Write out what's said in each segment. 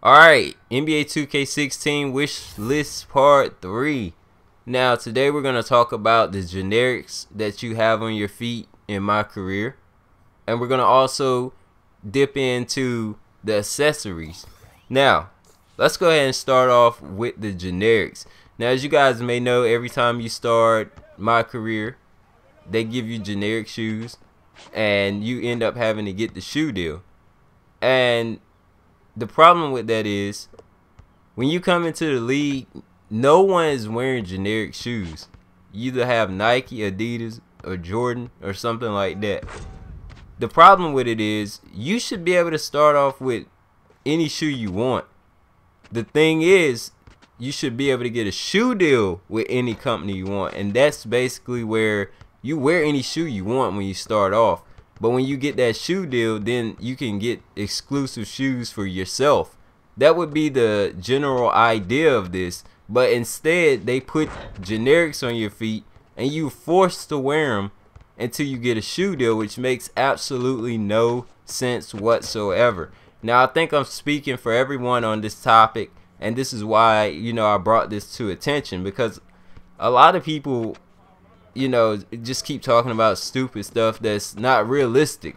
Alright, NBA 2K16 Wishlist Part 3. Now, today we're going to talk about the generics that you have on your feet in my career. And we're going to also dip into the accessories. Now, let's go ahead and start off with the generics. Now, as you guys may know, every time you start my career, they give you generic shoes. And you end up having to get the shoe deal. And the problem with that is, when you come into the league, no one is wearing generic shoes. You either have Nike, Adidas, or Jordan, or something like that. The problem with it is, you should be able to start off with any shoe you want. The thing is, you should be able to get a shoe deal with any company you want. And that's basically where you wear any shoe you want when you start off. But when you get that shoe deal, then you can get exclusive shoes for yourself. That would be the general idea of this. But instead, they put generics on your feet and you forced to wear them until you get a shoe deal, which makes absolutely no sense whatsoever. Now, I think I'm speaking for everyone on this topic, and this is why, I brought this to attention, because a lot of people just keep talking about stupid stuff that's not realistic.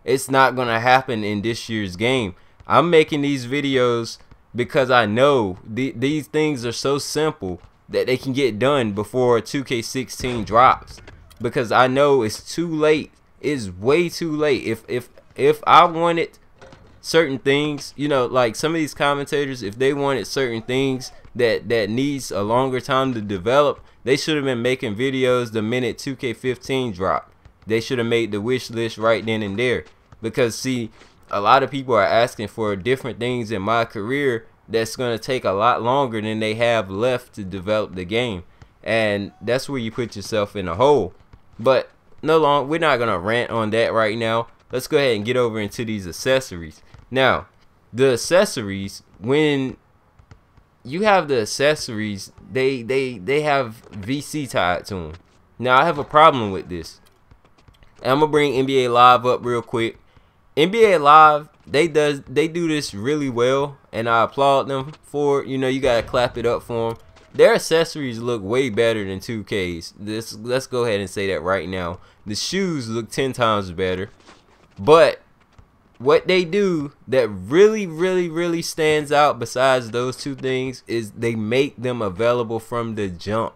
It's not gonna happen in this year's game. I'm making these videos because I know these things are so simple that they can get done before 2K16 drops, because I know it's too late. It's way too late. If I wanted certain things, like some of these commentators, if they wanted certain things that needs a longer time to develop, they should have been making videos the minute 2K15 dropped. They should have made the wish list right then and there. Because see, a lot of people are asking for different things in my career that's going to take a lot longer than they have left to develop the game. And that's where you put yourself in a hole. But we're not going to rant on that right now. Let's go ahead and get over into these accessories. Now, the accessories, when you have the accessories, they have VC tied to them. Now, I have a problem with this. And I'm gonna bring NBA Live up real quick. NBA Live, they do this really well, and I applaud them for it. You gotta clap it up for them. Their accessories look way better than 2K's. Let's go ahead and say that right now. The shoes look 10 times better, but what they do that really stands out besides those two things is they make them available from the jump.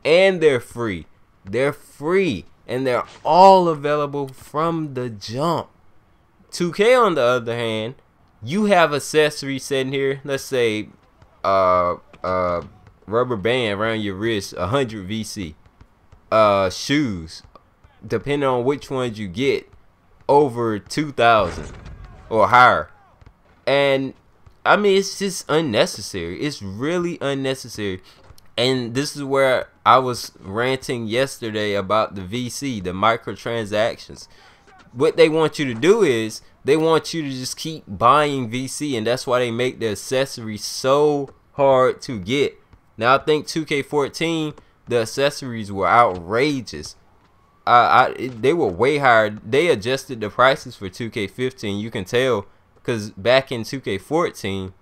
And they're free. They're free. And they're all available from the jump. 2K, on the other hand, you have accessories sitting here. Let's say rubber band around your wrist, 100 VC. Shoes, depending on which ones you get, over 2,000 or higher. And I mean, it's just unnecessary. It's really unnecessary. And this is where I was ranting yesterday about the VC, the microtransactions. What they want you to do is they want you to just keep buying VC, and that's why they make the accessories so hard to get. Now, I think 2K14, the accessories were outrageous. They were way higher. They adjusted the prices for 2K15. You can tell, because back in 2K14,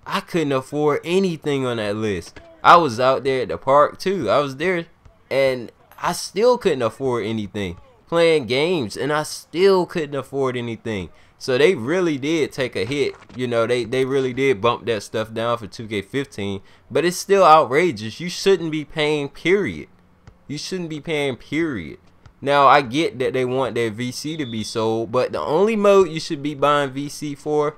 I couldn't afford anything on that list. I was out there at the park too. I was there, and I still couldn't afford anything. Playing games, and I still couldn't afford anything. So they really did take a hit. They really did bump that stuff down for 2K15. But it's still outrageous. You shouldn't be paying, period. You shouldn't be paying, period. Now, I get that they want their VC to be sold, but the only mode you should be buying VC for,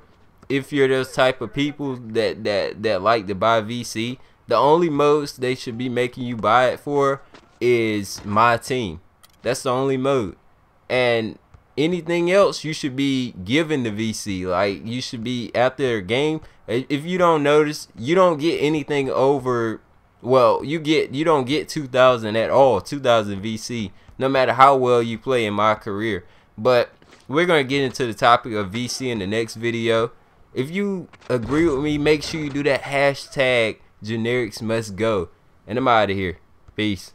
if you're those type of people that like to buy VC, the only modes they should be making you buy it for is my team. That's the only mode. And anything else, you should be given the VC. Like, you should be after a game. If you don't notice, you don't get anything over, well, you don't get 2,000 at all, 2,000 VC, no matter how well you play in my career. But we're going to get into the topic of VC in the next video. If you agree with me, make sure you do that hashtag generics must go. And I'm out of here. Peace.